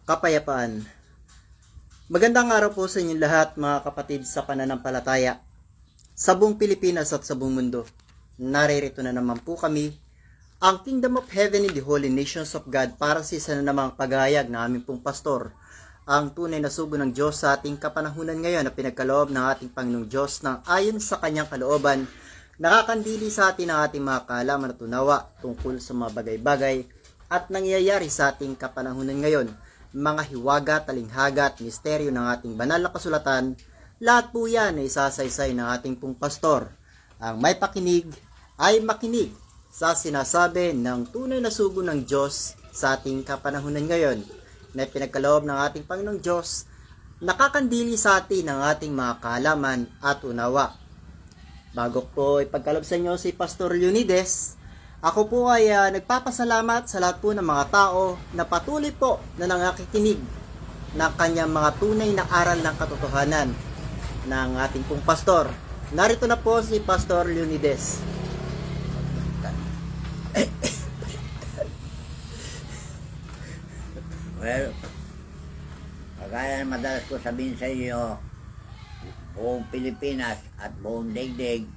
Kapayapaan. Magandang araw po sa inyong lahat mga kapatid sa pananampalataya sa buong Pilipinas at sa buong mundo. Naririto na naman po kami, ang Kingdom of Heaven in the Holy Nations of God, para sa isa na namang paghahayag ng aming pong pastor, ang tunay na sugo ng Diyos sa ating kapanahunan ngayon na pinagkaloob ng ating Panginoong Diyos na ayon sa kanyang kalooban, nakakandili sa atin ang ating mga kaalaman at tunawa tungkol sa mga bagay-bagay at nangyayari sa ating kapanahunan ngayon. Mga hiwaga, talinghaga at misteryo ng ating banal na kasulatan, lahat po yan ay isasaysay ng ating pong pastor. Ang may pakinig ay makinig sa sinasabi ng tunay na sugo ng Diyos sa ating kapanahunan ngayon, na pinagkaloob ng ating Panginoong Diyos, nakakandili sa atin ang ating mga kaalaman at unawa. Bago po ipagkaloob sa inyo si Pastor Leonides, ako po ay nagpapasalamat sa lahat po ng mga tao na patuloy po na nangakikinig ng kanyang mga tunay na aral ng katotohanan ng ating pong pastor. Narito na po si Pastor Leonides. Well, kagaya na madalas ko sabihin sa inyo, buong Pilipinas at buong daigdig,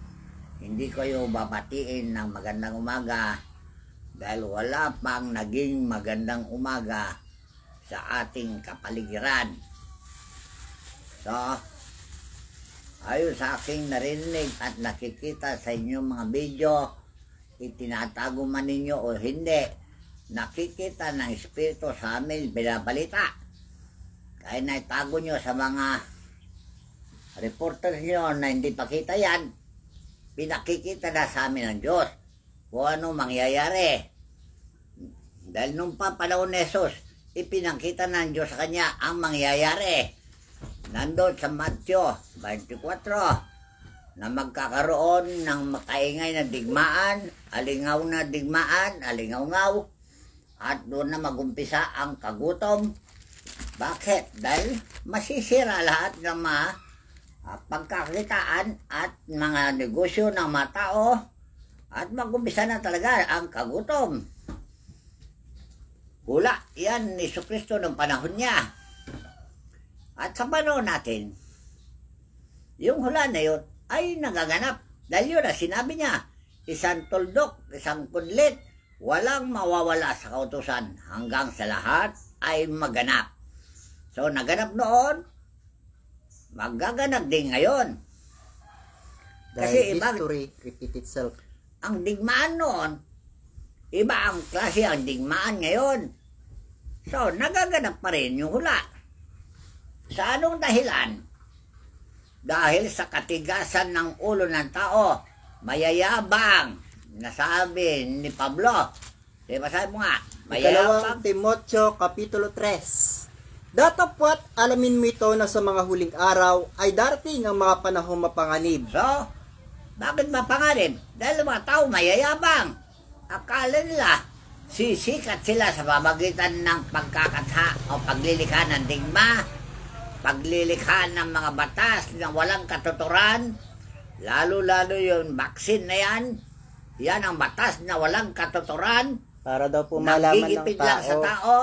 hindi kayo babatiin ng magandang umaga dahil wala pang naging magandang umaga sa ating kapaligiran. So, ayon sa aking narinig at nakikita sa inyong mga video, itinatago man ninyo o hindi, nakikita ng Espiritu sa amin binabalita. Kaya naitago nyo sa mga reporters nyo na hindi pakita yan, pinakikita na sa amin ng Diyos kung ano mangyayari. Dahil nung panahon ni Jesus, ipinakita ng Diyos sa kanya ang mangyayari. Nandun sa Matthew 24 na magkakaroon ng makaingay na digmaan, alingaw na digmaan, alingaw-ngaw, at doon na magumpisa ang kagutom. Bakit? Dahil masisira lahat ng mga pagkakitaan at mga negosyo ng mga tao at magumpisa na talaga ang kagutom. Hula yan ni Jesucristo ng panahon niya. At sa panahon natin, yung hula na yun ay nagaganap. Dahil yun na sinabi niya, isang tuldok, isang kudlit, walang mawawala sa kautusan hanggang sa lahat ay maganap. So naganap noon, magaganap din ngayon. Kasi Dahil history repeat itself. Ang digmaan noon, iba ang klase ang digmaan ngayon. So, nagaganap pa rin yung hula. Sa anong dahilan? Dahil sa katigasan ng ulo ng tao, mayayabang, nasabi ni Pablo. Diba sabi mo nga, Ikalawang Timoteo Kapitulo 3. Datapwat alamin mo ito na sa mga huling araw ay darating ang mga panahong mapanganib. So, bakit mapanganib? Dahil mga tao mayayabang. Akala nila, sisikat sila sa pamagitan ng pagkakatha o paglilikha ng digma, paglilikha ng mga batas na walang katuturan, lalo-lalo yung vaccine na yan, yan ang batas na walang katuturan, Para daw po malaman ng nagigipit lang sa tao.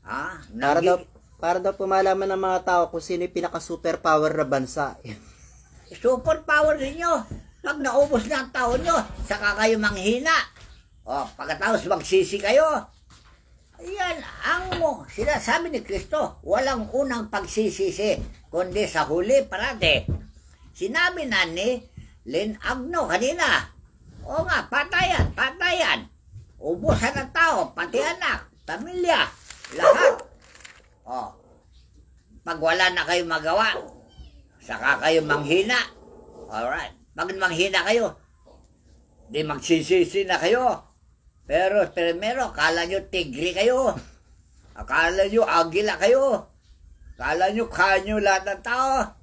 tao. Para daw po malaman ng mga tao kung sino yung pinaka-superpower na bansa. Super power ninyo. Pag naubos na ang tao nyo, saka kayo manghina. O, pagkatapos magsisi kayo. Ayan, ang sinasabi ni Kristo, walang unang pagsisisi, kundi sa huli parate. Sinabi na ni Lynn Agno kanina, o nga, patayan, patayan. Ubusan ng tao, pati anak, pamilya, lahat. O, pag wala na kayo magawa, saka kayo manghina. Alright. Pag manghina kayo, di magsisisi na kayo. Pero primero, akala nyo tigre kayo. Akala nyo agila kayo. Akala nyo kaya nyo lahat ng tao.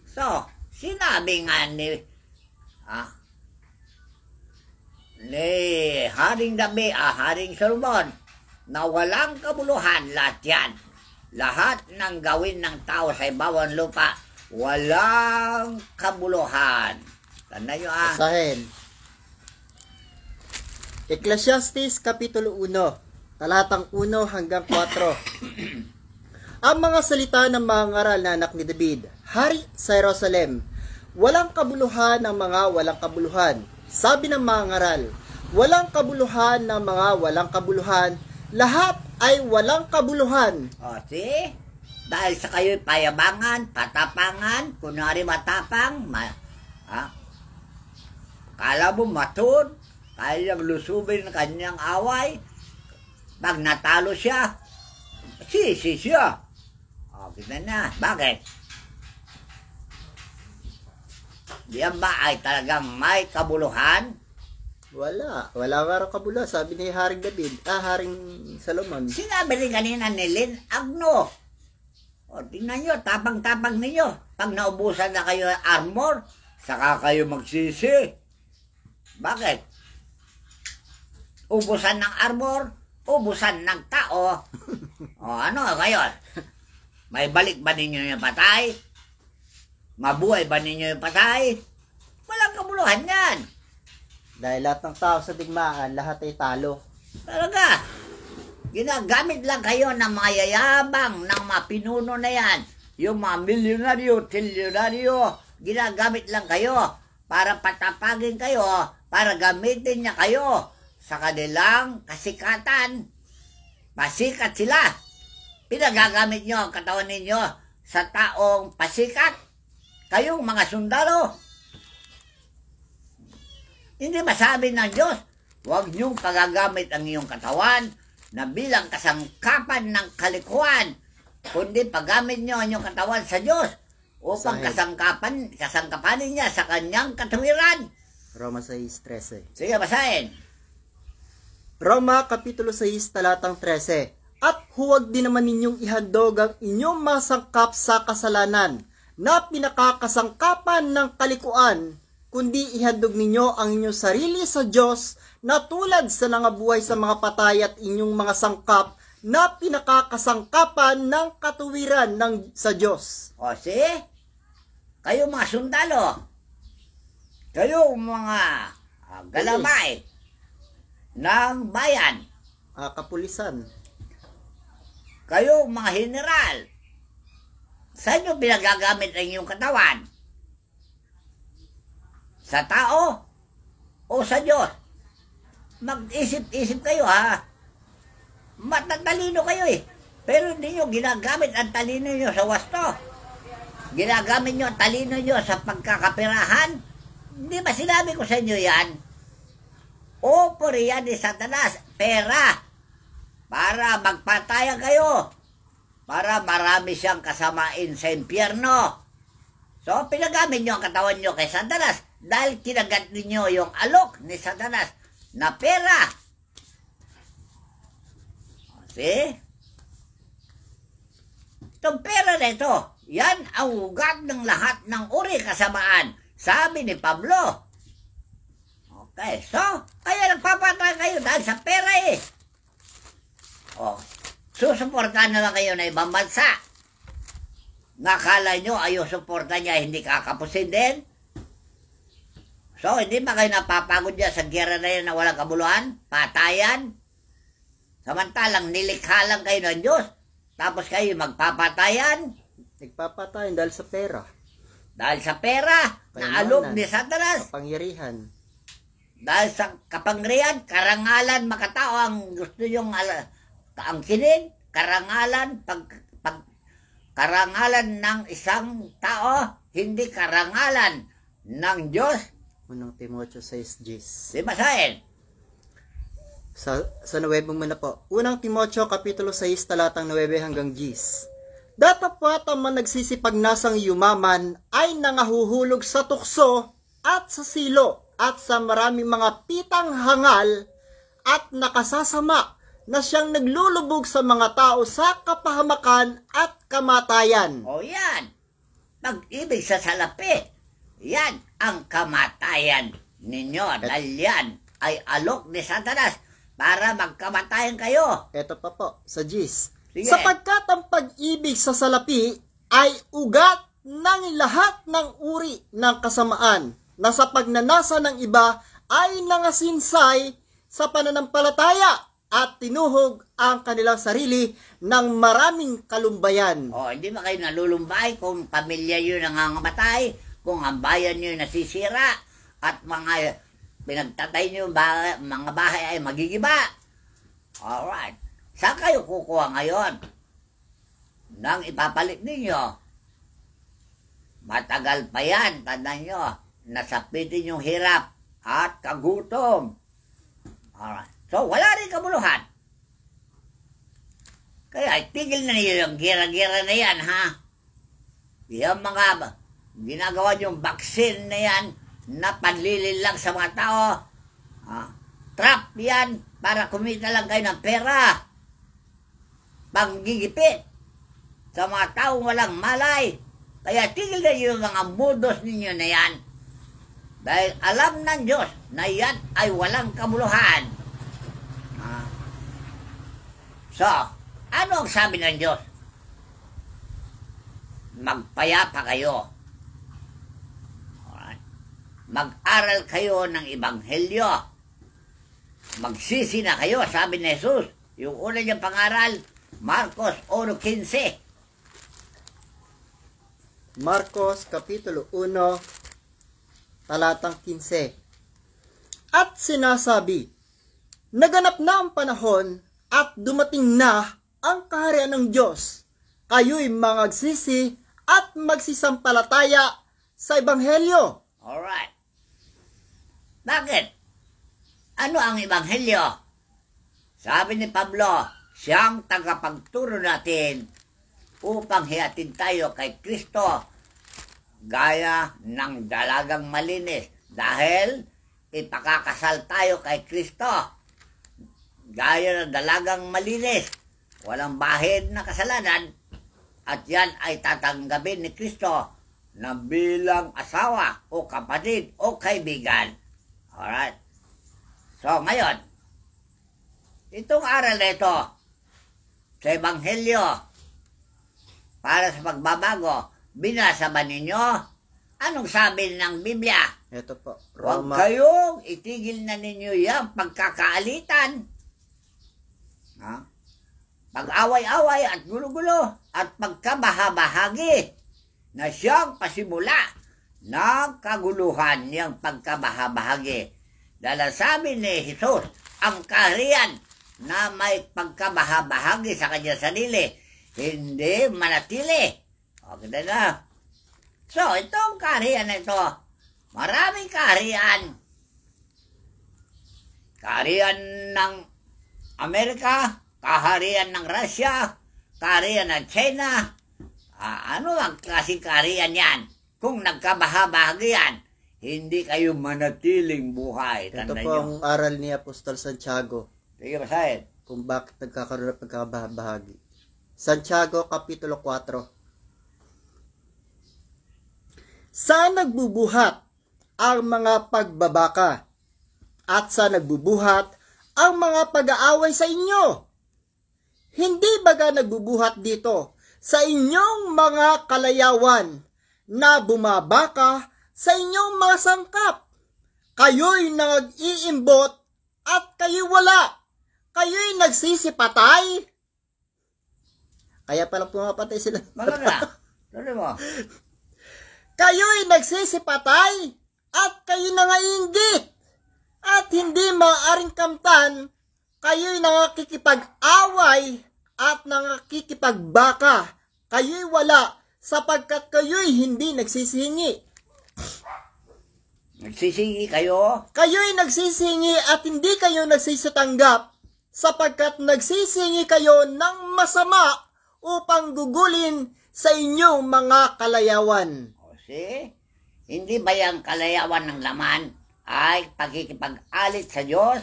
So, sinabi nga ni Haring Dabi, Haring Solomon, na walang kabuluhan lahat yan. Lahat ng gawin ng tao sa ibawang lupa, walang kabuluhan. Tanda nyo Basahin. Ecclesiastes Kapitulo 1, talatang 1 hanggang 4. Ang mga salita ng mga ngaral na anak ni David, hari sa Jerusalem, walang kabuluhan ng mga walang kabuluhan. Sabi ng mga ngaral, walang kabuluhan ng mga walang kabuluhan, lahat ay walang kabuluhan. O, see? Dahil sa kayo'y payabangan, patapangan, kunwari matapang, kala mo matun, kaya niyang lusubin ng kanyang away, pag natalo siya, sisi siya. O, kita na. Bakit? Diyan ba ay talagang may kabuluhan? Wala nga raw kabuluhan, sabi ni Haring David, Haring Solomon. Sinabi rin kanina ni Lynn Agno. O, tingnan nyo, tapang-tapang ninyo. Pag naubusan na kayo ng armor, saka kayo magsisi. Bakit? Ubusan ng armor, ubusan ng tao. O, ano ngayon? May balik ba ninyo yung patay? Mabuhay ba ninyo yung patay? Walang kabuluhan yan. Dahil lahat ng tao sa digmaan, lahat ay talo. Talaga. Ginagamit lang kayo ng mga yayabang, ng mga pinuno na yan. Yung mga milyonaryo, trilyonaryo, ginagamit lang kayo para patapagin kayo, para gamitin niya kayo sa kanilang kasikatan. Pasikat sila. Pinagagamit nyo ang katawan ninyo sa taong pasikat. Kayong mga sundalo. Hindi ba sabi ng Diyos, huwag niyong pagagamit ang iyong katawan na bilang kasangkapan ng kalikuan, kundi paggamit niyo ang iyong katawan sa Diyos upang kasangkapanin niya sa kanyang katuwiran. Roma 6:13. Sige, basahin. Roma Kapitulo 6, talatang 13. At huwag din naman ninyong ihandog ang inyong masangkap sa kasalanan na pinakakasangkapan ng kalikuan, kundi ihandog ninyo ang inyong sarili sa Diyos na tulad sa nangabuhay sa mga patay at inyong mga sangkap na pinakakasangkapan ng katuwiran sa Diyos. O, see? Kayo mga sundalo, kayo mga galamay ng bayan, Kapulisan. kayo mga general, saan nyo pinagagamit ang inyong katawan? Sa tao o sa Diyos? Mag-isip-isip kayo, ha? Matatalino kayo eh. Pero hindi nyo ginagamit ang talino nyo sa wasto. Ginagamit nyo ang talino nyo sa pagkakapirahan. Hindi ba sinabi ko sa inyo yan? Opo riyan ni Satanas, pera. Para magpatayan kayo. Para marami siyang kasamain sa impyerno. So, pinagamit nyo ang katawan nyo kay Satanas dahil kinagat ninyo yung alok ni Satanas na pera. See? Itong pera na ito, yan ang ugat ng lahat ng uri kasamaan, sabi ni Pablo. Okay, so, kaya nagpapatay kayo dahil sa pera eh. O, susuportahan naman kayo na ibang bansa. Nakala nyo ayaw suporta niya, hindi kakapusin din. So, hindi ba kayo napapagod niya sa gera na yun na walang kabuluhan? Patayan? Samantalang nilikha lang kayo ng Diyos. Tapos kayo magpapatayan? Nagpapatayan dahil sa pera. Dahil sa pera na alog ni Satanas. Kapangyarihan. Dahil sa kapangyarihan, karangalan, makatao ang gusto yung angkinin. Karangalan, karangalan ng isang tao, hindi karangalan ng Diyos. Unang Timoteo 6:10. Di basahin. Sa 9 muna po. Unang Timoteo Kapitulo 6, talatang 9 hanggang 10. Datapwat ang mga nagsisipagnasang yumaman ay nangahuhulog sa tukso at sa silo at sa maraming mga pitang hangal at nakasasama na siyang naglulubog sa mga tao sa kapahamakan at kamatayan. O yan, pag-ibig sa salapi, yan ang kamatayan ninyo. Dahil yan ay alok ni Satanas para magkamatayan kayo. Ito pa po, sa 10. Sige. Sapagkat ang pag-ibig sa salapi ay ugat ng lahat ng uri ng kasamaan na sa pagnanasa ng iba ay nangasinsay sa pananampalataya at tinuhog ang kanilang sarili ng maraming kalumbayan. Hindi ba kayo nalulumbay kung pamilya yun nangangamatay, kung ang bayan nyo nasisira, at mga pinagtatay nyo mga bahay ay magigiba? Alright. Saan kayo kukuha ngayon nang ipapalit ninyo? Matagal pa yan, tandaan nyo. Nasapitin yung hirap at kagutom. Alright. So, wala rin kabuluhan. Kaya, tigil na niyo yung gira-gira na yan, ha? Yung mga ginagawa yung vaccine na yan, na panlilin lang sa mga tao. Trap yan, para kumita lang kayo ng pera. Panggigipit sa mga taong walang malay. Kaya tigil na yung mga modus ninyo na yan. Dahil alam ng Diyos na yan ay walang kabuluhan. So, ano ang sabi ng Diyos? Magpayapa kayo. Alright. Mag-aral kayo ng Ebanghelyo. Magsisi na kayo, sabi ni Jesus. Yung una niyang pangaral, Marcos 1:15. Marcos Kapitulo 1, talatang 15. At sinasabi, naganap na ang panahon at dumating na ang kaharian ng Diyos. Kayo'y magsisi at magsisampalataya sa Ebanghelyo. Alright. Bakit? Ano ang Ebanghelyo? Sabi ni Pablo, siyang tagapagturo natin upang hiyatin tayo kay Kristo gaya ng dalagang malinis. Dahil ipakakasal tayo kay Kristo gaya ng dalagang malinis. Walang bahid na kasalanan. At yan ay tatanggapin ni Kristo na bilang asawa o kapatid o kaibigan. Alright. So ngayon, itong aral na ito sa Ebanghelyo para sa pagbabago, binasa ba ninyo? Anong sabi ng Biblia? Ito po, Huwag Roma. kayong itigil na ninyo yung pagkakaalitan. Pag-away-away at gulo-gulo at pagkabahabahagi na siyang pasimula ng kaguluhan niyang pagkabahabahagi. Dahil sabi ni Jesus, ang kaharian na may pagkabahabahagi sa kanyang sarili, hindi manatili. Okay na. So, itong kaharian na ito, maraming kaharian. Kaharian ng Amerika, kaharian ng Russia, kaharian ng China. Ano ang klaseng kaharian yan? Kung nagkabahabahagi yan, hindi kayo manatiling buhay. Ito Tandaan po nyo. ang aral ni Apostol Santiago Sige, basahin. kung bakit nagkakaroon ng pagkabahagi. Santiago Kapitulo 4. Saan nagbubuhat ang mga pagbabaka at sa nagbubuhat ang mga pag-aaway sa inyo? Hindi baga nagbubuhat dito sa inyong mga kalayawan na bumabaka sa inyong mga sangkap? Kayo'y nag-iimbot at kayo wala. Kayo'y nagsisipatay. Kaya pala pumapatay sila. Maganda. Tuloy mo. Kayo'y nagsisipatay at kayo nangainggit at hindi maaaring kamtan. Kayo'y nakikipag-away at nakikipagbaka. Kayo'y wala sapagkat kayo'y hindi nagsisingi. Nagsisingi kayo? Kayo'y nagsisingi at hindi kayo nagsisitanggap sapagkat nagsisingi kayo ng masama upang gugulin sa inyong mga kalayawan. See? Hindi ba yung kalayawan ng laman ay pagkikipag-alit sa Diyos?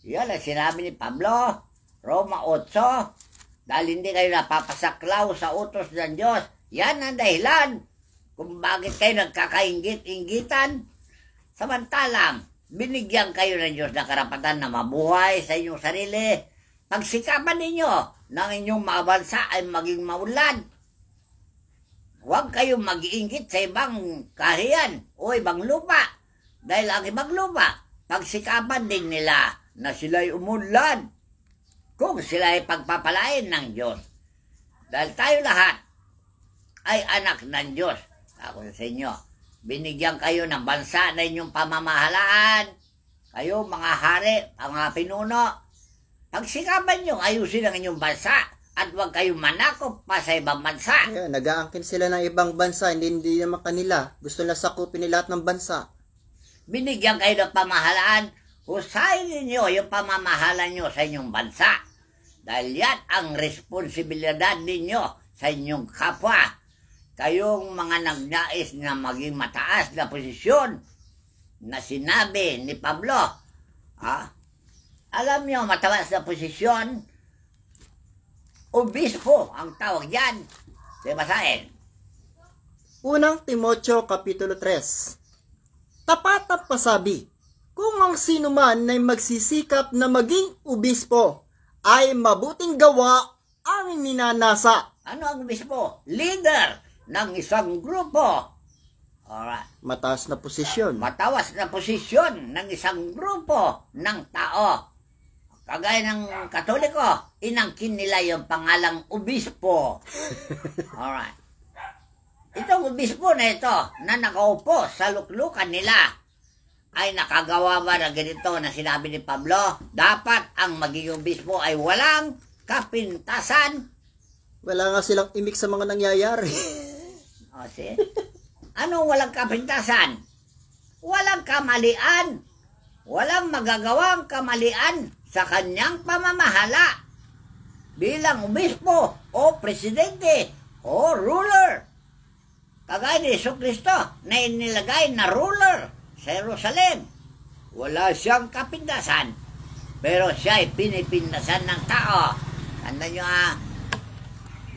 Yan ang sinabi ni Pablo, Roma 8, dahil hindi kayo napapasaklaw sa utos ng Diyos. Yan ang dahilan kung bakit kayo nagkakainggit-inggitan. Samantalang, binigyan kayo ng Diyos ng karapatan na mabuhay sa inyong sarili. Pagsikapan ninyo ng inyong mga bansa ay maging maunlad. Huwag kayong mag-iinggit sa ibang kaharian o ibang lupa. Dahil ang ibang lupa, pagsikapan din nila na sila'y umunlad. kung sila ay pagpapalain ng Diyos. Dahil tayo lahat ay anak ng Diyos. Ako sa inyo, binigyan kayo ng bansa na inyong pamamahalaan. Kayo, mga hari, mga pinuno, pagsikapan nyo, ayusin ang inyong bansa at huwag kayong manakop pa sa ibang bansa. Yeah, nag-aangkin sila ng ibang bansa, hindi naman kanila. Gusto nila sakupin nila lahat ng bansa. Binigyan kayo ng pamahalaan, husayin ninyo yung pamamahalan nyo sa inyong bansa. Dahil yan ang responsibilidad ninyo sa inyong kapwa. Kayong mga nagnais na maging mataas na posisyon na sinabi ni Pablo, alam nyo, mataas na posisyon, obispo ang tawag yan. Basahin. Unang Timoteo Kapitulo 3. Tapat ang pasabi, kung ang sino man ay magsisikap na maging obispo, ay mabuting gawa ang minanasa. Ano ang obispo? Leader ng isang grupo. Alright. Mataas na posisyon. Mataas na posisyon ng isang grupo ng tao. Kagaya ng Katoliko, inangkin nila yung pangalang obispo. Alright. Itong obispo na ito, na nakaupo sa luklukan nila, ay nakagawa ba na ganito na sinabi ni Pablo? Dapat ang magiging obispo ay walang kapintasan. Wala nga silang imik sa mga nangyayari. O, see? Anong walang kapintasan? Walang kamalian. Walang magagawang kamalian sa kanyang pamamahala bilang obispo o presidente o ruler. Kagaya ni Jesucristo na inilagay na ruler sa Jerusalem. Wala siyang kapintasan, pero siya ay pinipintasan ng tao. Tandaan nyo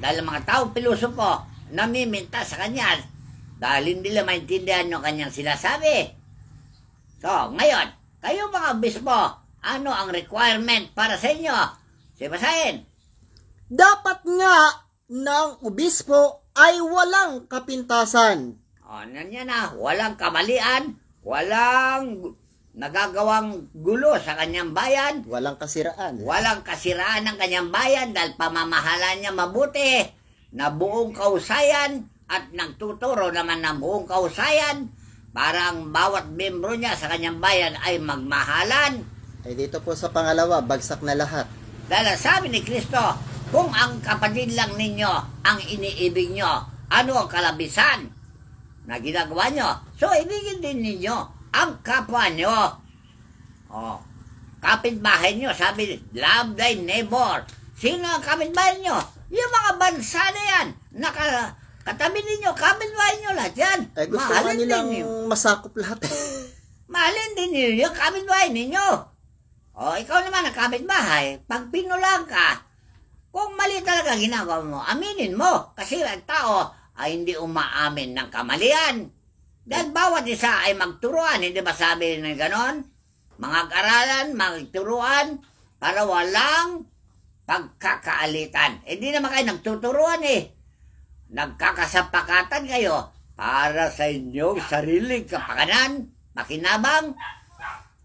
dahil ang mga tao pilosopo namiminta sa kanya dahil hindi nila maintindihan yung kanyang sinasabi. So, ngayon, kayo mga obispo, ano ang requirement para sa inyo? Basahin. Dapat nga ng obispo ay walang kapintasan. O, nanyan walang kamalian, walang nagagawang gulo sa kanyang bayan, Walang kasiraan. walang kasiraan ng kanyang bayan dahil pamamahala niya mabuti na buong kausayan at nagtuturo naman ng buong kausayan para ang bawat membro niya sa kanyang bayan ay magmahalan. Ay dito po sa pangalawa, bagsak na lahat. Dahil sabi ni Kristo, kung ang kapatid lang ninyo ang iniibig nyo, ano ang kalabisan na ginagawa nyo? So, ibigin din ninyo ang kapwa nyo. O, kapitbahay nyo, sabi, love thy neighbor. Sino ang kapitbahay nyo? Yung mga bansa na yan, katabi ninyo, kapitbahay nyo lahat yan. Ay gusto nga nilang masakop lahat. Mahalin din ninyo yung kapitbahay ninyo. O, ikaw naman ang kapitbahay, pag pinulang ka, kung mali talaga ginagawa mo, aminin mo. Kasi ang tao ay hindi umaamin ng kamalian. Dahil bawat isa ay magturuan, hindi ba sabi na gano'n? Mga karalan, magturuan, para walang pagkakaalitan. Hindi naman kayo nagtuturuan Nagkakasapakatan kayo para sa inyong sariling kapakanan, makinabang.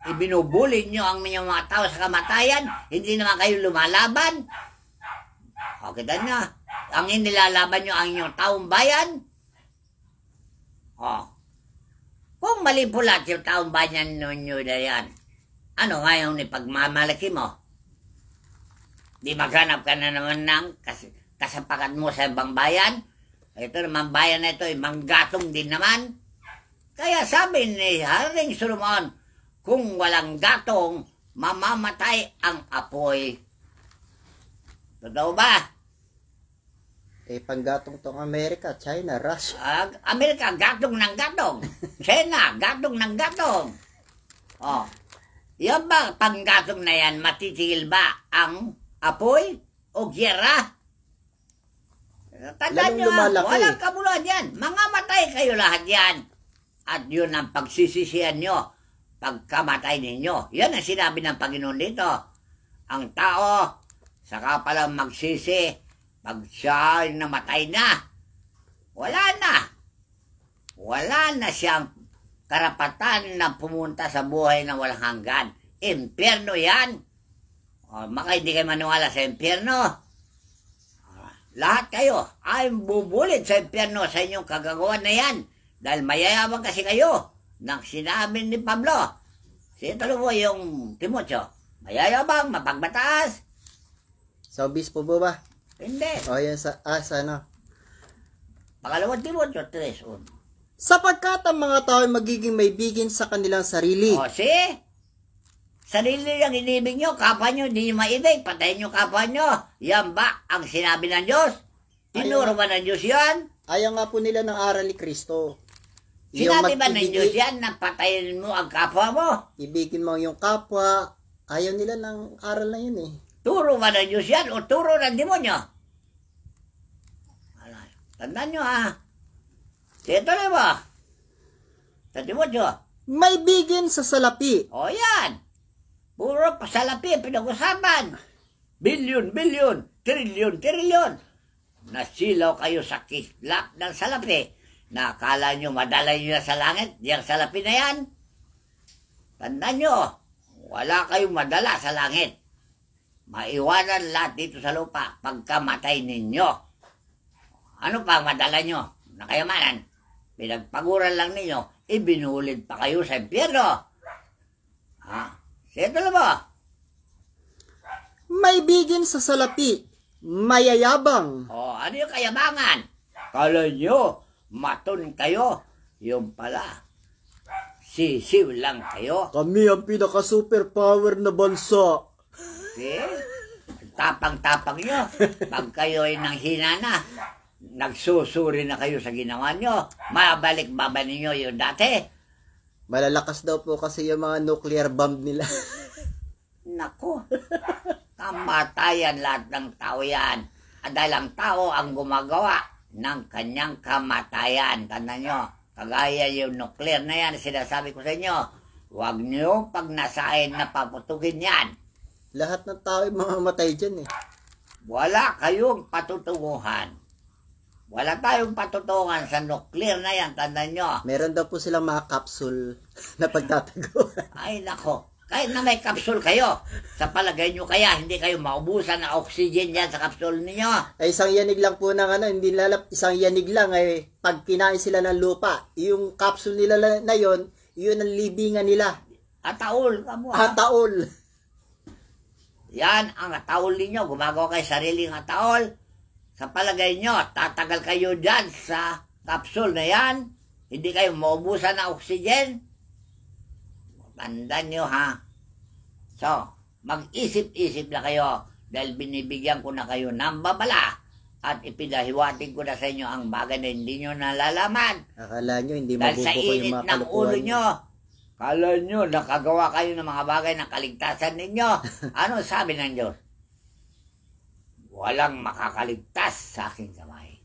Ibinubuli nyo ang inyong mga tao sa kamatayan, hindi naman kayo lumalaban. O, kita nyo, ang inilalaban nyo ang inyong taong bayan. O, kung mali po lahat yung taong bayan ninyo na yan, ano ngayon ipagmamalaki mo? Di maghanap ka na naman ng kasapakat mo sa ibang bayan. Ito naman bayan na ito, manggatong din naman. Kaya sabi ni Haring Solomon, kung walang gatong, mamamatay ang apoy. Totoo ba? Panggatong tong Amerika, China, Russia. Amerika, gatong ng gatong. China, gatong ng gatong. O, yan ba panggatong na yan, matitigil ba ang apoy o gyera? Tandaan nyo, walang kabuluhan yan. Mga matay kayo lahat yan. At yun ang pagsisisihan nyo pagkamatay ninyo. Yan ang sinabi ng Panginoon dito. Ang tao, saka palang magsisi, pag siya namatay na, wala na. Wala na siyang karapatan na pumunta sa buhay na walang hanggan. Impyerno yan. Baka hindi kayo maniwala sa impyerno. Lahat kayo ay bubulit sa impyerno sa inyong kagagawan na yan. Dahil mayayabang kasi kayo nang sinabi ni Pablo. Sino mo yung Timoteo? Mayayabang, mapagbataas. Sa obispo po ba? Hindi. O yan sa ano? Pangalawang Timoteo 3:1. Sapagkat ang mga tao ay magiging may bigin sa kanilang sarili. See? Sarili lang inibig nyo, kapwa nyo, hindi nyo maibig, patayin nyo kapwa nyo. Yan ba ang sinabi ng Diyos? Tinuro ba ng Diyos yan? Ayaw nga po nila ng aral ni Kristo. Sinabi ba ng Diyos yan na patayin mo ang kapwa mo? Ibigin mo yung kapwa. Ayaw nila ng aral na yun eh. Turo ba ng Diyos yan o turo ng demonyo? Tandaan nyo ha. Ito na ba? Sa demonyo. May bigin sa salapi. O yan. Puro pasalapi ang pinag-usapan. Bilyon, trilyon. Nasilaw kayo sa kislap ng salapi. Nakala nyo madala nyo na sa langit, yung salapi na yan. Tandaan nyo, wala kayong madala sa langit. Maiwanan lahat dito sa lupa pagkamatay ninyo. Ano pa ang madala nyo? Nakayamanan. Pinagpaguran lang ninyo, ibinulit pa kayo sa impyerno. Ito na ba? May bigin sa salapi, mayayabang. Ano yung kayabangan? Kala nyo, maton kayo. Yung pala, sisiw lang kayo. Kami ang pinaka-superpower na bansa. See? Tapang-tapang nyo. Pag kayo ay nanghina na, nagsusuri na kayo sa ginawa nyo. Mabalik-baba ninyo yung dati. Malalakas daw po kasi yung mga nuclear bomb nila. Nako, kamatayan lahat ng tao yan. At dahil ang tao ang gumagawa ng kanyang kamatayan. Tandaan nyo, kagaya yung nuclear na yan, sinasabi ko sa inyo, huwag nyo pag nasain na paputugin yan. Lahat ng tao ay mamamatay dyan eh. Wala kayong patutunguhan. Wala tayong patutungan sa nuclear na yan, tandaan nyo. Meron daw po silang mga capsule na pagtatago. Ay nako, kahit na may capsule kayo, sa palagay nyo kaya hindi kayo maubusan ng oxygen yan sa capsule ninyo. Ay isang yanig lang po ng hindi isang yanig lang ay pag kinain sila ng lupa, yung capsule nila na yon, yun ang libingan nila. Ataol ka mo. Ataol. Yan ang ataol ninyo, gumagawa kayo sariling ataol. Sa palagay nyo, tatagal kayo dyan sa capsule na yan. Hindi kayo maubusan ng oxygen. Tandaan nyo ha. So, mag-isip-isip na kayo dahil binibigyan ko na kayo ng babala at ipinahiwatig ko na sa inyo ang bagay na hindi nyo nalalaman. Akala nyo hindi dahil sa mabubuko yung init mga ng ulo nyo. Kala nyo, nakagawa kayo ng mga bagay na kaligtasan ninyo. Ano sabi ng Diyos? Walang makakaligtas sa aking kamay.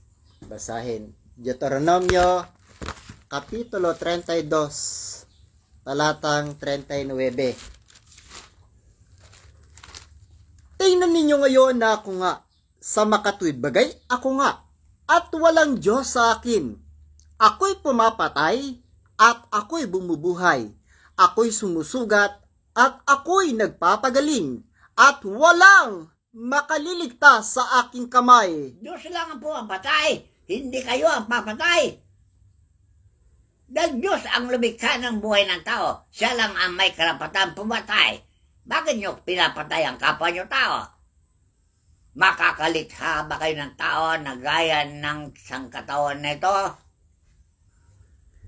Basahin. Deuteronomio, Kapitulo 32, talatang 39. Tingnan ninyo ngayon na ako nga, sa makatuwid bagay, ako nga, at walang Diyos sa akin. Ako'y pumapatay, at ako'y bumubuhay. Ako'y sumusugat, at ako'y nagpapagaling, at walang makaliligtas sa aking kamay. Diyos lang ang pumapatay, hindi kayo ang papatay. Dahil Diyos ang lumikha ng buhay ng tao, siya lang ang may karapatan pumatay. Bakit nyo pinapatay ang kapwa nyo tao? Makakalikha ba kayo ng tao na gaya ng sangkatawan na ito?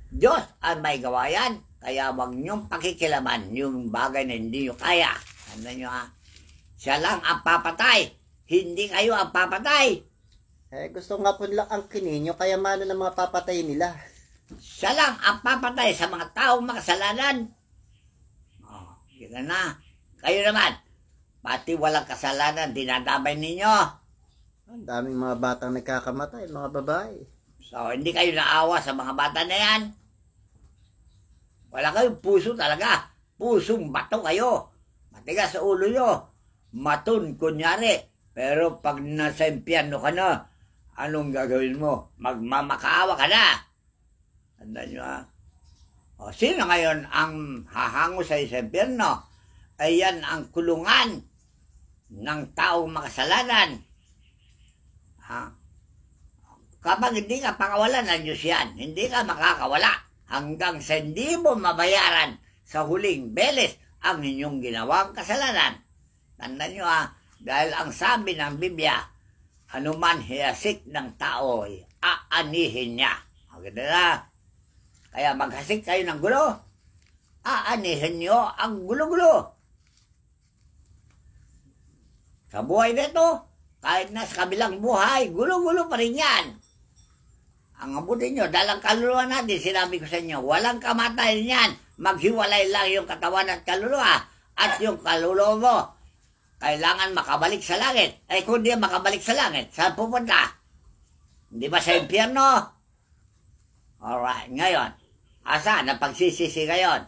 Diyos ang may gawa yan, kaya wag nyong pakikilaman yung bagay na hindi nyo kaya. Ano nyo ha? Siya lang ang papatay, hindi kayo ang papatay. Gusto nga po nila ang kininyo, kaya mano ng mga papatay nila. Siya lang ang papatay sa mga taong makasalanan. Yun na. Kayo naman, pati walang kasalanan, dinadamay ninyo. Ang daming mga batang nagkakamatay, mga babae. So, hindi kayo naawa sa mga bata na yan. Wala kayong puso talaga. Pusong bato kayo. Matigas sa ulo nyo. Maton, kunyari. Pero pag nasa impyerno ka na, anong gagawin mo? Magmamakaawa ka na. Tandaan nyo ha. Sino ngayon ang hahango sa impyerno? Ayan ang kulungan ng taong makasalanan. Kapag hindi ka pakawalan ng Diyos yan, hindi ka makakawala hanggang sa hindi mo mabayaran sa huling beles ang inyong ginawang kasalanan. Tandaan nyo dahil ang sabi ng Biblia, anuman hiyasik ng tao ay aanihin niya. Maganda na. Kaya maghasik kayo ng gulo, aanihin nyo ang gulo-gulo. Sa buhay nito, kahit na sa kabilang buhay, gulo-gulo pa rin yan. Ang abutin nyo, dahil ang kaluluwa natin, sinabi ko sa inyo, walang kamatayan yan. Maghiwalay lang yung katawan at kaluluwa. At yung kaluluwa mo, kailangan makabalik sa langit. Ay kung di makabalik sa langit, saan pupunta? Hindi ba sa impyerno? Alright, ngayon, asa na pagsisisi ngayon?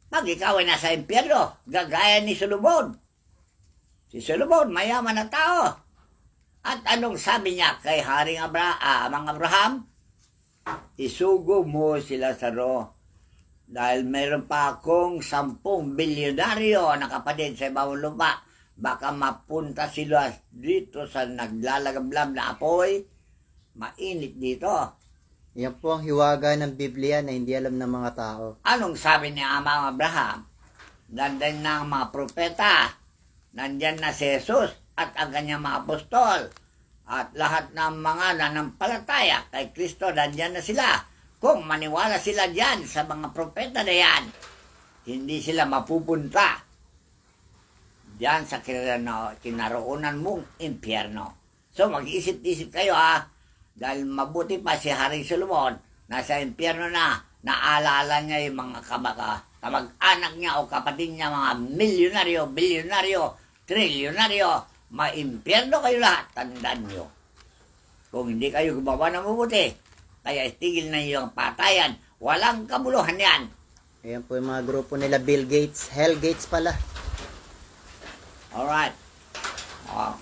Pag ikaw ay nasa impyerno, gagaya ni Solomon. Si Solomon, mayaman na tao. At anong sabi niya kay Haring Abraham? Isugo mo sila sa ro. Dahil mayroon pa akong 10 bilyonaryo na kapatid sa ibang lupa. Baka mapunta sila dito sa naglalagablab na apoy. Mainit dito. Yan po ang hiwaga ng Biblia na hindi alam ng mga tao. Anong sabi ni Amang Abraham? Nandyan na ang mga propeta. Nandyan na si Jesus at ang kanyang mga apostol. At lahat ng mga nanampalataya kay Kristo, nandyan na sila. Kung maniwala sila dyan sa mga propeta na yan, hindi sila mapupunta dyan sa kinaroonan mong impyerno. So mag-isip-isip kayo dahil mabuti pa si Haring Solomon, nasa impyerno na, naalala niya yung mga kamag-anak niya o kapatid niya, mga milyonaryo, bilyonaryo, trilyonaryo. Maimpyerno kayo lahat, tandaan nyo. Kung hindi kayo gumawa ng mabuti, kaya istigil na yung patayan. Walang kabuluhan yan. Ayan po yung mga grupo nila Bill Gates, Hell Gates pala. Alright.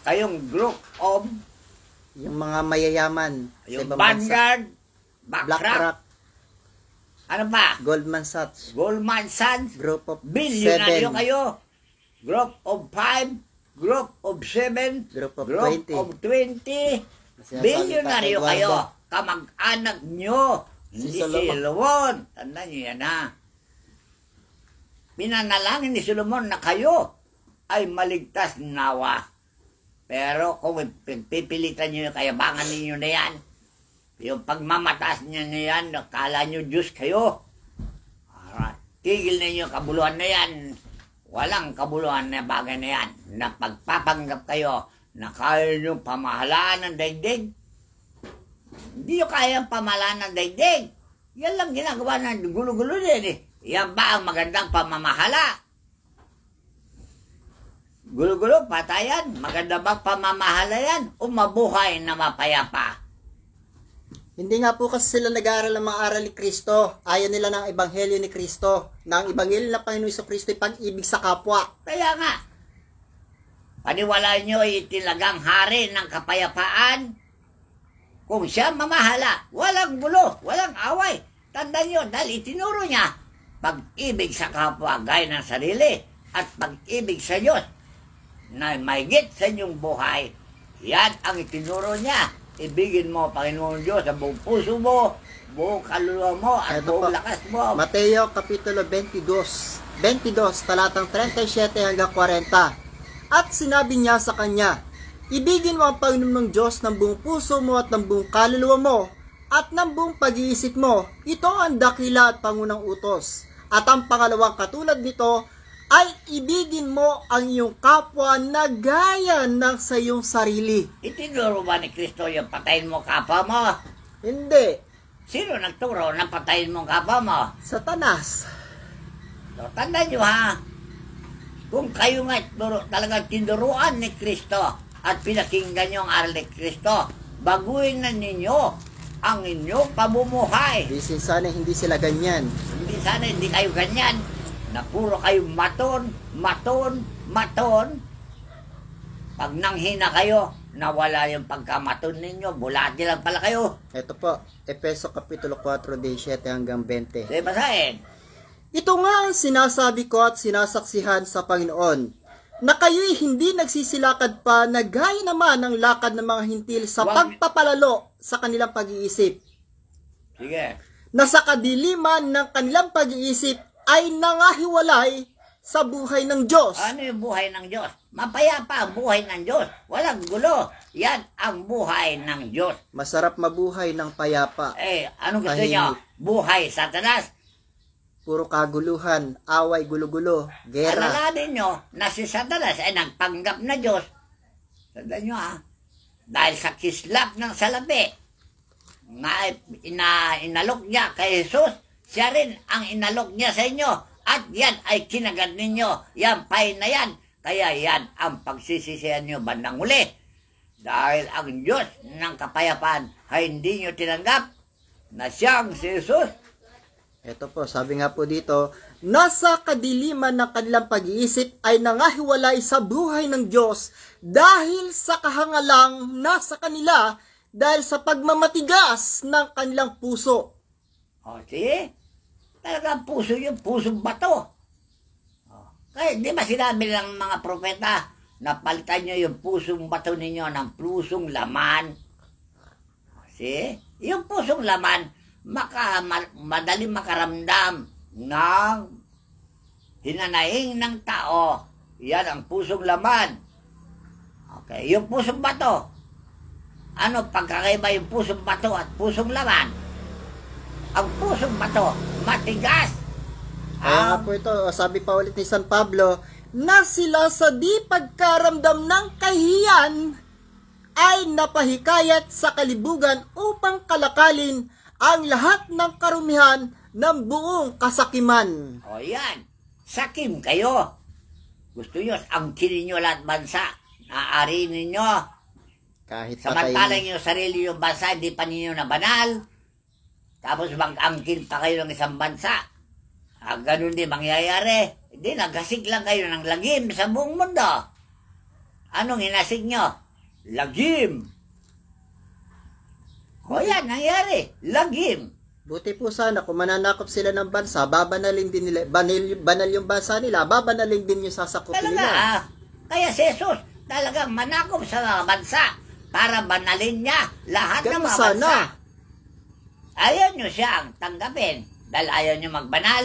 Kayong group of yung mga mayayaman. Yung Vanguard, BlackRock, ano pa? Goldman Sachs. Goldman Sachs. Group of bilyonaryo 7. kayo. Group of 5. Group of 7, Group of group 20. of 20, bilyonaryo kayo, kamag-anak nyo, hindi si Solomon. Tandaan nyo yan Pinanalangin ni Solomon na kayo ay maligtas nawa. Pero kung pipilitan nyo yung kayabangan ninyo na yan, yung pagmamatas nyo na yan, nakala nyo Diyos kayo. Tigil ninyo kabuluhan na yan. Walang kabuluhan na bagay na yan na pagpapanggap kayo na kaya nyo pamahalaan ng daigdig. Hindi nyo kaya ang pamahalaan ng daigdig. Yan lang ginagawa ng gulo-gulo din Yan ba ang magandang pamamahala? Gulo-gulo, patayan. Maganda ba pamamahala yan? O mabuhay na mapayapa? Hindi nga po kasi sila nag-aaral ng mga aral ni Kristo. Ayaw nila ng ebanghelyo ni Kristo. Na ang ebanghelyo ng Panginoon sa Kristo ay pag-ibig sa kapwa. Kaya nga, paniwalaan nyo ay talagang hari ng kapayapaan. Kung siya mamahala, walang gulo, walang away. Tandaan nyo, dahil itinuro niya, pag-ibig sa kapwa gaya ng sarili at pag-ibig sa Diyos na mahigit sa inyong buhay. Yan ang itinuro niya. Ibigin mo, Panginoon Diyos, sa buong puso mo, buong kaluluwa mo, at buong lakas mo. Mateo Kapitulo 22, talatang 37 hanggang 40. At sinabi niya sa kanya, ibigin mo ang Panginoon ng Diyos ng buong puso mo at ng buong kaluluwa mo, at ng buong pag-iisip mo. Ito ang dakila at pangunang utos. At ang pangalawang katulad nito, ay ibigin mo ang iyong kapwa na gaya ng sa iyong sarili. Itinuro ba ni Kristo yung patayin mo kapwa mo? Hindi. Sino nagturo na patayin mo kapwa mo? Satanas. So, tandaan nyo kung kayo nga talagang tinuruan ni Kristo at pinakinggan nyo ang aral ni Kristo, baguhin na ninyo ang inyong pamumuhay. Sana hindi sila ganyan. Sana hindi kayo ganyan. Na puro kayo maton. Pag nanghina kayo, nawala yung pagkamaton ninyo, bulati lang pala kayo. Ito po, Efeso Kapitulo 4, 17 hanggang 20. Sige, basahin. Ito nga ang sinasabi ko at sinasaksihan sa Panginoon, na kayo'y hindi nagsisilakad pa na gaya naman ng lakad ng mga hintil sa pagpapalalo sa kanilang pag-iisip. Sige. Na sa kadiliman ng kanilang pag-iisip ay nangahiwalay sa buhay ng Diyos. Ano yung buhay ng Diyos? Mapayapa ang buhay ng Diyos. Walang gulo. Yan ang buhay ng Diyos. Masarap mabuhay ng payapa. Anong gusto nyo? Buhay Satanas? Puro kaguluhan, away, gulo-gulo, gera. Alalahanin nyo na si Satanas ay nagpanggap na Diyos. Tandaan nyo dahil sa kislap ng salapi, na inalok niya kay Jesus, siya rin ang inalok niya sa inyo. At yan ay kinagad ninyo. Yan, pain na yan. Kaya yan ang pagsisisihan nyo bandang huli. Dahil ang Diyos ng kapayapaan ay hindi nyo tinanggap na siyang si Jesus. Ito po, sabi nga po dito, nasa kadiliman ng kanilang pag-iisip ay nangahiwalay sa buhay ng Diyos dahil sa kahangalang nasa kanila dahil sa pagmamatigas ng kanilang puso. See? Talagang puso yung pusong bato. Kaya di ba sinabi ng mga propeta na palitan nyo yung pusong bato ninyo ng pusong laman? See? Yung pusong laman, madaling makaramdam ng hinanaing ng tao. Yan ang pusong laman. Okay, yung pusong bato. Ano pagkakaiba yung pusong bato at pusong laman? Ang pusong bato, matigas. Kaya nga po ito, sabi pa ulit ni San Pablo, na sila sa di pagkaramdam ng kahihiyan ay napahikayat sa kalibugan upang kalakalin ang lahat ng karumihan ng buong kasakiman. O yan, sakim kayo. Gusto nyo, angkinin nyo lahat bansa. Naari ninyo. Kahit samantalang yung sarili yung bansa, hindi pa ninyo na banal. Tapos mag-angkin pa kayo ng isang bansa. Ganun din mangyayari. Hindi, nagasig lang kayo ng lagim sa buong mundo. Anong inasig nyo? Lagim. O yan, nangyari. Lagim. Buti po sana kung mananakop sila ng bansa, babanalin din nila, banal yung bansa nila, babanalin din yung sasakupin talaga, nila. Kaya si Jesus talagang manakop sa mga bansa para banalin niya lahat ng mga sana bansa. Ayaw nyo siyang tanggapin dahil ayaw nyo magbanal.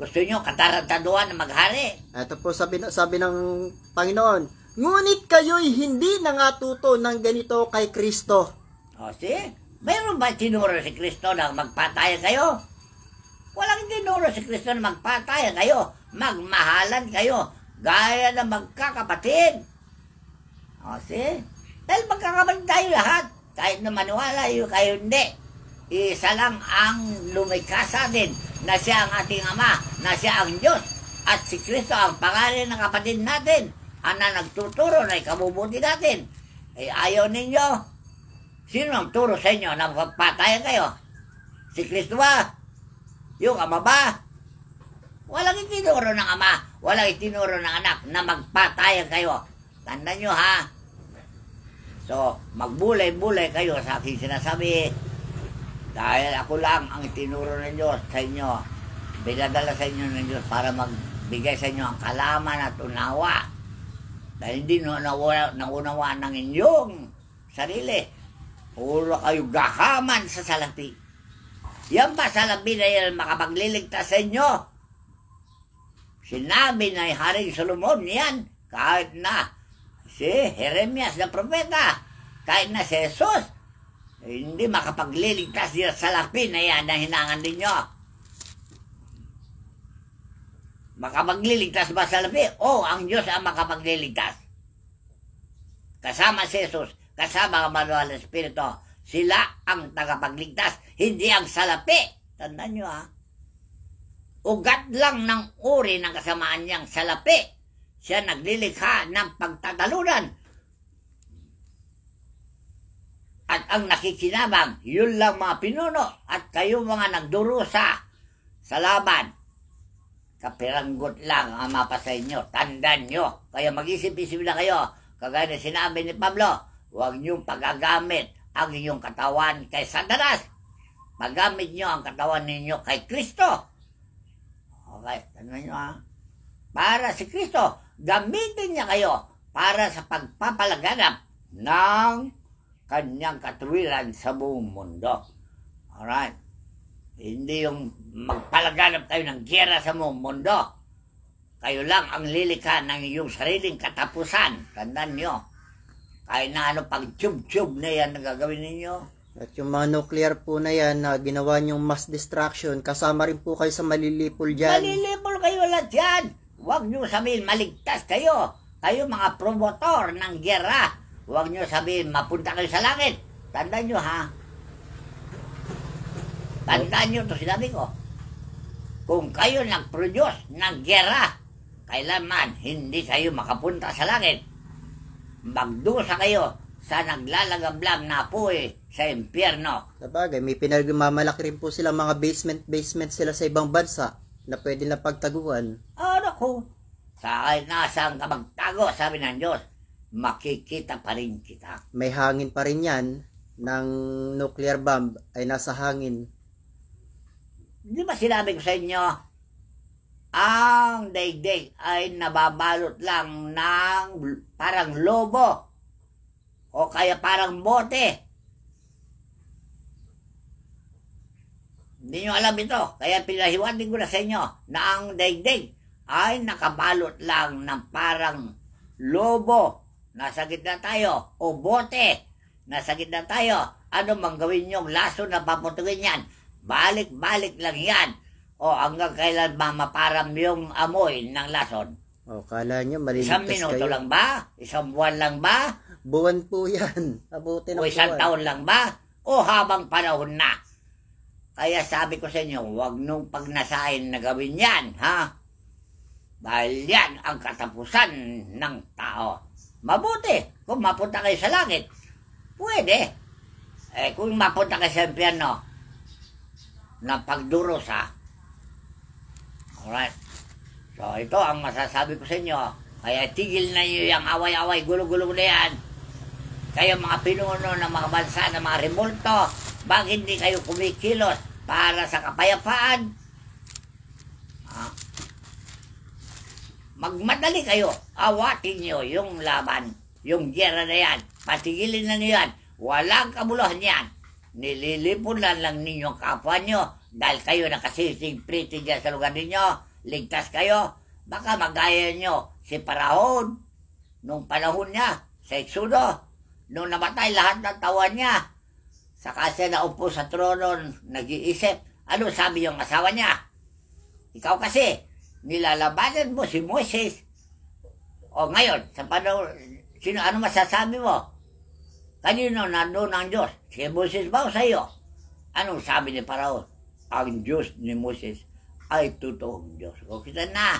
Gusto nyo katarantaduan na maghari. Ito po sabi ng Panginoon, ngunit kayo'y hindi nangatuto ng ganito kay Kristo. O see? Mayroon ba tinuro si Kristo na magpatayan kayo? Walang tinuro si Kristo na magpatayan kayo. Magmahalan kayo. Gaya ng magkakapatid. O see? Dahil magkakapatid tayo lahat. Kahit na maniwala kayo hindi. Isa lang ang lumikha sa atin na siya ang ating Ama, na siya ang Diyos. At si Kristo ang pangalan ng kapatid natin. Ang nagtuturo na ikabubuti natin. Ayaw ninyo. Sino ang turo sa inyo na magpatayan kayo? Si Kristo ba? Yung Ama ba? Walang itinuro ng Ama, walang itinuro ng Anak na magpatayan kayo. Tandaan nyo ha. So, magbulay-bulay kayo sa aking sinasabi. Dahil ako lang ang itinuro ng Diyos sa inyo. Binadala sa inyo ng Diyos para magbigay sa inyo ang kalaman at unawa. Dahil hindi naunawaan ng inyong sarili. Puro kayo gahaman sa salapi. Yan ba salapi na yan makapagliligtas sa inyo? Sinabi na Haring Solomon yan. Kahit na si Jeremias na propeta, kahit na si Jesus, hindi makapagliligtas din sa salapi na yan na hinangan ninyo. Makapagliligtas ba sa salapi? Ang Diyos ang makapagliligtas. Kasama si Jesus, kasama ang manual ng Espiritu, sila ang tagapagligtas, hindi ang salapi. Tandaan nyo ha. Ugat lang ng uri ng kasamaan niyang salapi. Siya naglilikha ng pagtatalunan. At ang nakikinabang, yun lang mga pinuno at kayo mga nagdurusa sa laban. Kapiranggot lang ang mapa sa inyo. Tandaan nyo. Kaya mag-isip-isip na kayo. Kagaya na sinabi ni Pablo, huwag niyong pagagamit ang inyong katawan kay Satanas. Paggamit niyo ang katawan ninyo kay Kristo. Okay, tandaan nyo ha. para si Kristo. Gamitin niya kayo para sa pagpapalaganap ng kanyang katuwiran sa buong mundo. Alright? Hindi yung magpalaganap tayo ng giyera sa buong mundo. Kayo lang ang lilikha ng iyong sariling katapusan. Tandaan nyo. Kahit na ano pang tube-tube na yan na gagawin ninyo. At yung mga nuclear po na yan na ginawa nyong mass destruction, kasama rin po kayo sa malilipol dyan. Malilipol kayo lahat yan. Huwag nyo sabihin maligtas kayo. Kayo mga promotor ng giyera. Huwag nyo sabihin mapunta kayo sa langit. Tandaan nyo ha. Tandaan nyo ito sinabi ko. Kung kayo nag-produce ng giyera, kailanman hindi kayo makapunta sa langit. Magdusa kayo sa naglalagablang na apoy sa impyerno. Sabagay, may pinagmamalaki rin po sila mga basement sila sa ibang bansa na pwede na pagtaguan. Ano ko? Sa kahit nasaan ka magtago, sabi ng Diyos, makikita pa rin kita. May hangin pa rin yan ng nuclear bomb ay nasa hangin. Di ba sinabi ko sa inyo, ang daigdig ay nababalot lang ng parang lobo o kaya parang bote. Hindi nyo alam ito, kaya pinahiwatig ko na sa inyo na ang daigdig ay nakabalot lang ng parang lobo. Nasa gitna tayo, o bote. Nasa gitna tayo. Ano mang gawin nyo, laso na paputugin yan. Balik-balik lang yan. O hanggang kailan maparam yung amoy ng lason. O, kala nyo maliligtas Isang minuto kayo. lang ba? Isang buwan lang ba? Buwan po yan. Abuti ng O isang buwan. taon lang ba? O habang panahon na? Kaya sabi ko sa inyo, huwag nung pagnasain na gawin yan, ha? Dahil yan ang katapusan ng tao. Mabuti kung mapunta kayo sa langit. Pwede. Kung mapunta kayo sa impyerno, ng pagdurusa. Alright. So, ito ang masasabi ko sa inyo. Kaya tigil na nyo yung away-away, gulo-gulo na yan. Kayo mga pinuno ng mga bansa, ng mga remolto, bakit hindi kayo kumikilos para sa kapayapaan? Magmadali kayo. Awatin nyo yung laban. Yung giyera na yan. Patigilin na nyo yan. Walang kabuluhan yan. Nililipunan lang ninyo ang kapwa nyo. Dahil kayo nakasisig pretty dyan sa lugar ninyo, ligtas kayo, baka magaya nyo si Parahon, nung panahon niya, sa Exodo, nung namatay lahat ng tawan niya, saka siya naupo sa trono, nag-iisip, ano sabi yung asawa niya? Ikaw kasi, nilalabanan mo si Moses. O ngayon, sa panahon, ano masasabi mo? Kanino nandun ang Diyos? Si Moses ba o sa iyo? Anong sabi ni Parahon? Ang Diyos ni Moses ay totoong Diyos. O kita na.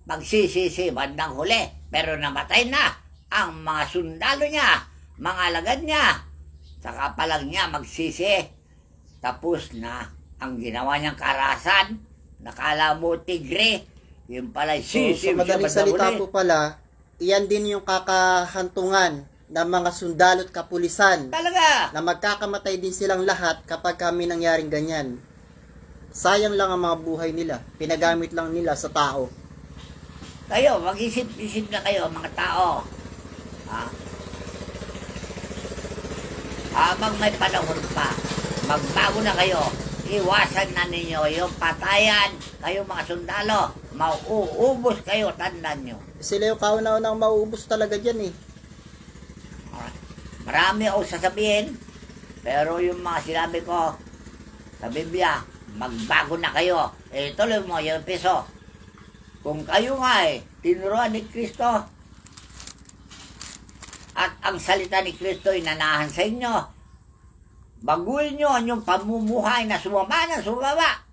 Magsisisi bandang huli. Pero namatay na ang mga sundalo niya, mga alagad niya. Saka pa lang niya magsisi. Tapos na ang ginawa niyang karahasan. Nakala mo tigre. Yung pala sisi. So, sa madaling salita po pala, iyan din yung kakahantungan ng mga sundalo at kapulisan. Talaga! Na magkakamatay din silang lahat kapag kami nangyaring ganyan. Sayang lang ang mga buhay nila. Pinagamit lang nila sa tao. Kayo, mag-isip-isip na kayo, mga tao. Habang may panahon pa, magbago na kayo. Iwasan na ninyo yung patayan. Kayo mga sundalo, mauubos kayo, tandaan nyo. Sila yung kauna-unang mauubos talaga dyan eh. Marami ako sasabihin, pero yung mga sinabi ko sa Biblia, magbago na kayo. Tuloy mo yung piso. Kung kayo nga tinuruan ni Kristo, at ang salita ni Kristo ay nanahan sa inyo, baguhin nyo ang yung pamumuhay na sumama na sumama.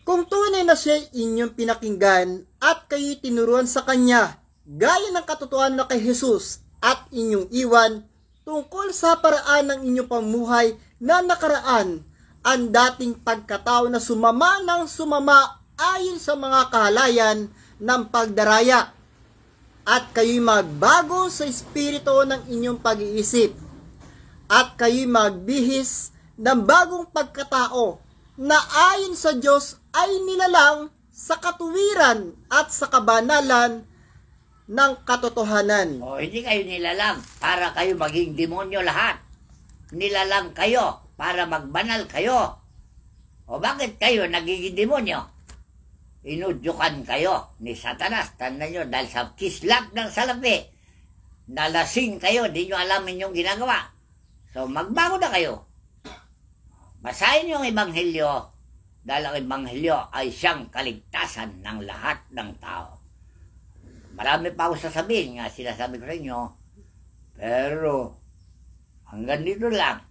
Kung tunay na siya inyong pinakinggan at kayo tinuruan sa kanya, gaya ng katotohanan na kay Jesus, at inyong iwan tungkol sa paraan ng inyong pamuhay na nakaraan, ang dating pagkatao na sumama ng sumama ayon sa mga kahalayan ng pagdaraya, at kayo'y magbago sa espiritu ng inyong pag-iisip, at kayo'y magbihis ng bagong pagkatao na ayon sa Diyos ay nilalang sa katuwiran at sa kabanalan ng katotohanan. O, hindi kayo nilalang para kayo maging demonyo lahat. Nilalang kayo para magbanal kayo. O bakit kayo nagiging demonyo? Inudyukan kayo ni Satanas. Tandaan nyo, dahil sa kislap ng salapi, nalasing kayo, di nyo alam inyong ginagawa. So, magbago na kayo. Basahin yung Ebanghelyo, dahil ang Ebanghelyo ay siyang kaligtasan ng lahat ng tao. Marami pa ako sasabihin nga, sinasabi ko sa inyo, pero hanggang dito lang.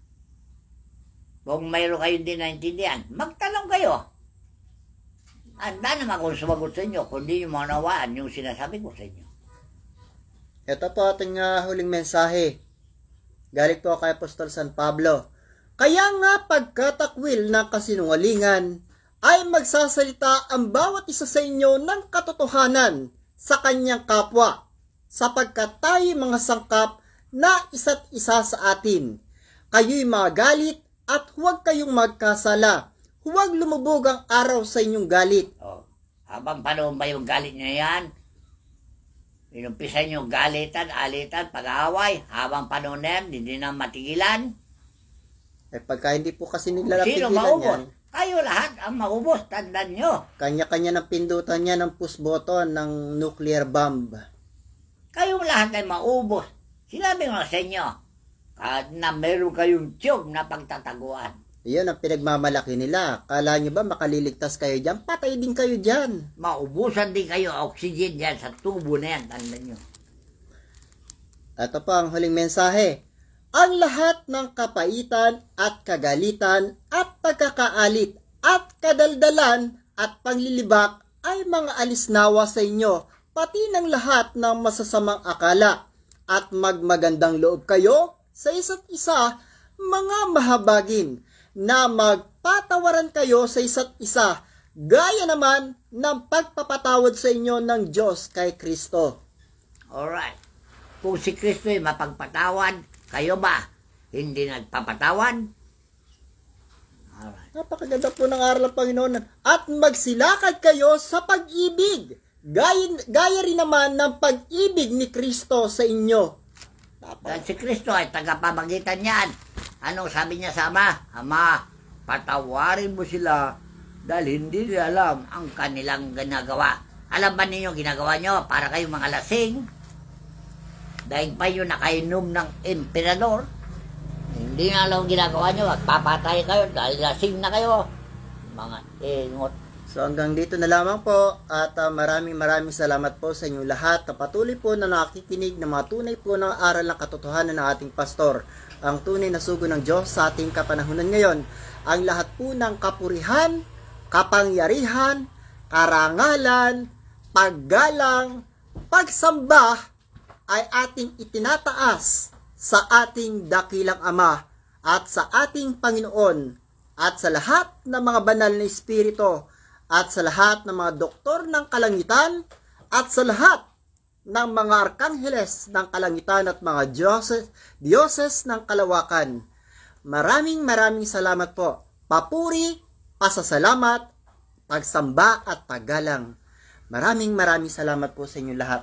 Kung mayroon kayong di naintindihan, magtanong kayo. Handa naman akong sumagot sa inyo kung di nyo manawaan yung sinasabi ko sa inyo. Ito po ating huling mensahe. Galing po kay Apostol San Pablo. Kaya nga pagkatakwil ng kasinungalingan ay magsasalita ang bawat isa sa inyo ng katotohanan sa kanyang kapwa, sapagkat tayo mga sangkap na isa't isa sa atin. Kayo'y magalit at huwag kayong magkasala. Huwag lumubog ang araw sa inyong galit. O, habang panahon ba yung galit niya yan? Inumpisa niyo galitan, alitan, pag-aaway. Habang panahon na yan, hindi na matigilan. Eh pagka hindi po kasi Sino nilalapigilan maubos? yan, Kayo lahat ang maubos, tandaan nyo. kanya-kanya ng pindutan niya ng push button ng nuclear bomb. Kayong lahat ay maubos. Sinabi ko na sa inyo, kahit na meron kayong tiyog na pagtataguan. Iyon ang pinagmamalaki nila. Kala nyo ba makaliligtas kayo dyan? Patay din kayo dyan. Maubusan din kayo oxygen dyan sa tubo na yan, tandaan nyo. Ito pa ang huling mensahe. Ang lahat ng kapaitan at kagalitan at pagkakaalit at kadaldalan at panglilibak ay mga alisnawa sa inyo, pati ng lahat ng masasamang akala, at magmagandang loob kayo sa isa't isa, mga mahabagin, na magpatawaran kayo sa isa't isa, gaya naman ng pagpapatawad sa inyo ng Diyos kay Kristo. Alright. Kung si Kristo ay mapagpatawad, kayo ba hindi nagpapatawad? Alright. Napakaganda po ng aral ng Panginoon. At magsilakad kayo sa pag-ibig, gaya rin naman ng pag-ibig ni Kristo sa inyo. Dahil si Kristo ay tagapamagitan niyan. Anong sabi niya sa Ama? Ama, patawarin mo sila dahil hindi nila alam ang kanilang ginagawa. Alam ba ninyo ginagawa nyo para kayong mga lasing? Dahil pa yun nakainom ng emperador, hindi na alam ang ginagawa nyo at papatay kayo dahil lasing na kayo. Mga ingot. So hanggang dito na lamang po at maraming salamat po sa inyong lahat na patuloy po na nakikinig ng mga tunay po ng aral ng katotohanan ng ating pastor. Ang tunay na sugo ng Diyos sa ating kapanahunan ngayon. Ang lahat po ng kapurihan, kapangyarihan, karangalan, paggalang, pagsamba ay ating itinataas sa ating dakilang Ama at sa ating Panginoon at sa lahat ng mga banal na espiritu at sa lahat ng mga doktor ng kalangitan at sa lahat ng mga arkangheles ng kalangitan at mga dioses ng kalawakan. Maraming salamat po. Papuri, pasasalamat, pagsamba at paggalang. Maraming salamat po sa inyong lahat.